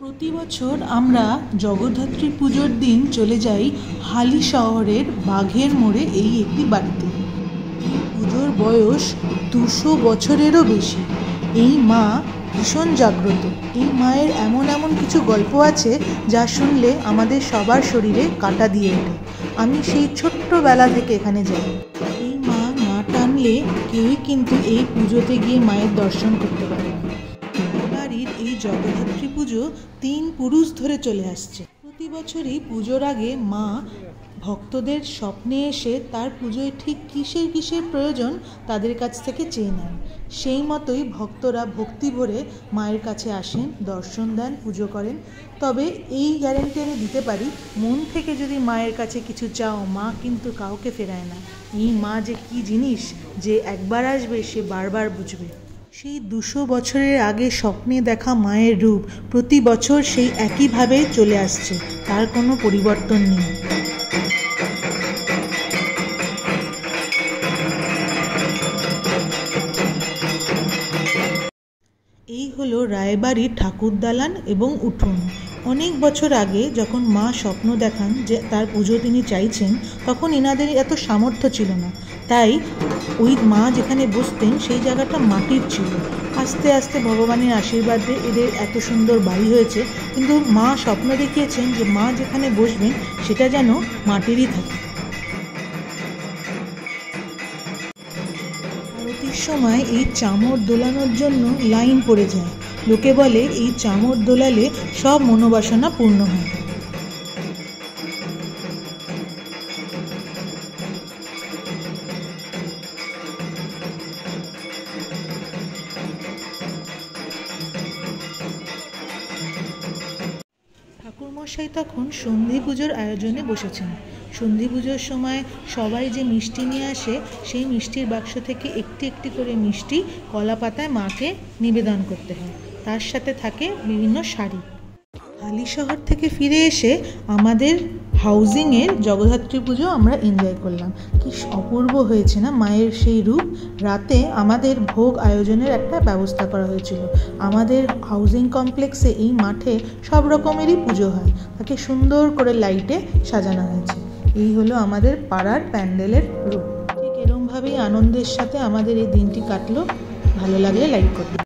প্রতি বছর আমরা জগদ্ধাত্রী পুজোর দিন চলে যাই হালি শহরের বাঘের মোড়ে এই একটি বাড়িতে। এই পুজোর বয়স 200 বছরেরও বেশি। এই মা ভীষণ জাগ্রত। এই মায়ের এমন কিছু গল্প আছে যা শুনলে আমাদের সবার শরীরে কাঁটা দিয়ে ওঠে। আমি সেই ছোট্টবেলা থেকে এখানে যাই। এই মা না টানলে কেউই কিন্তু এই পুজোতে গিয়ে মায়ের দর্শন করতে পারে না। বাড়ির এই জগদ্ধাত্রী পুজো 3 পুরুষ ধরে চলে আসছে। প্রতি বছরই পুজোর আগে মা ভক্তদের স্বপ্নে এসে তার পুজোয় ঠিক কিসের প্রয়োজন তাদের কাছ থেকে চেয়ে নেন। সেই মতোই ভক্তরা ভক্তি ভরে মায়ের কাছে আসেন, দর্শন দেন, পুজো করেন। তবে এই গ্যারেন্টি আমি দিতে পারি, মন থেকে যদি মায়ের কাছে কিছু চাও, মা কিন্তু কাউকে ফেরায় না। এই মা যে কী জিনিস, যে একবার আসবে সে বারবার বুঝবে। সেই 200 বছরের আগে স্বপ্নে দেখা মায়ের রূপ প্রতি বছর সেই একইভাবে চলে আসছে, তার কোনো পরিবর্তন নেই। এই হলো রায়বাড়ির ঠাকুর দালান এবং উঠোন। অনেক বছর আগে যখন মা স্বপ্ন দেখান যে তার পুজো তিনি চাইছেন, তখন এনাদের এত সামর্থ্য ছিল না। তাই ওই মা যেখানে বসতেন সেই জায়গাটা মাটির ছিল। আস্তে আস্তে ভগবানের আশীর্বাদে এদের এত সুন্দর বাড়ি হয়েছে। কিন্তু মা স্বপ্ন দেখিয়েছেন যে মা যেখানে বসবেন সেটা যেন মাটিরই থাকে। আরতির সময় এই চামর দোলানোর জন্য লাইন পড়ে যায়। লোকে বলে এই চামর দোলালে সব মনোবাসনা পূর্ণ হয়। ঠাকুরমশাই তখন সন্ধি পুজোর আয়োজনে বসেছেন। সন্ধি পুজোর সময় সবাই যে মিষ্টি নিয়ে আসে, সেই মিষ্টির বাক্স থেকে একটি করে মিষ্টি কলা পাতায় মাকে নিবেদন করতে হয়। তার সাথে থাকে বিভিন্ন শাড়ি। হালি শহর থেকে ফিরে এসে আমাদের হাউজিংয়ের জগদ্ধাত্রী পুজো আমরা এনজয় করলাম। কি অপূর্ব হয়েছে না মায়ের সেই রূপ। রাতে আমাদের ভোগ আয়োজনের একটা ব্যবস্থা করা হয়েছিল। আমাদের হাউজিং কমপ্লেক্সে এই মাঠে সব রকমেরই পুজো হয়, তাকে সুন্দর করে লাইটে সাজানো হয়েছে। এই হলো আমাদের পাড়ার প্যান্ডেলের রূপ। ঠিক এরমভাবেই আনন্দের সাথে আমাদের এই দিনটি কাটলো। ভালো লাগলে লাইক করবেন।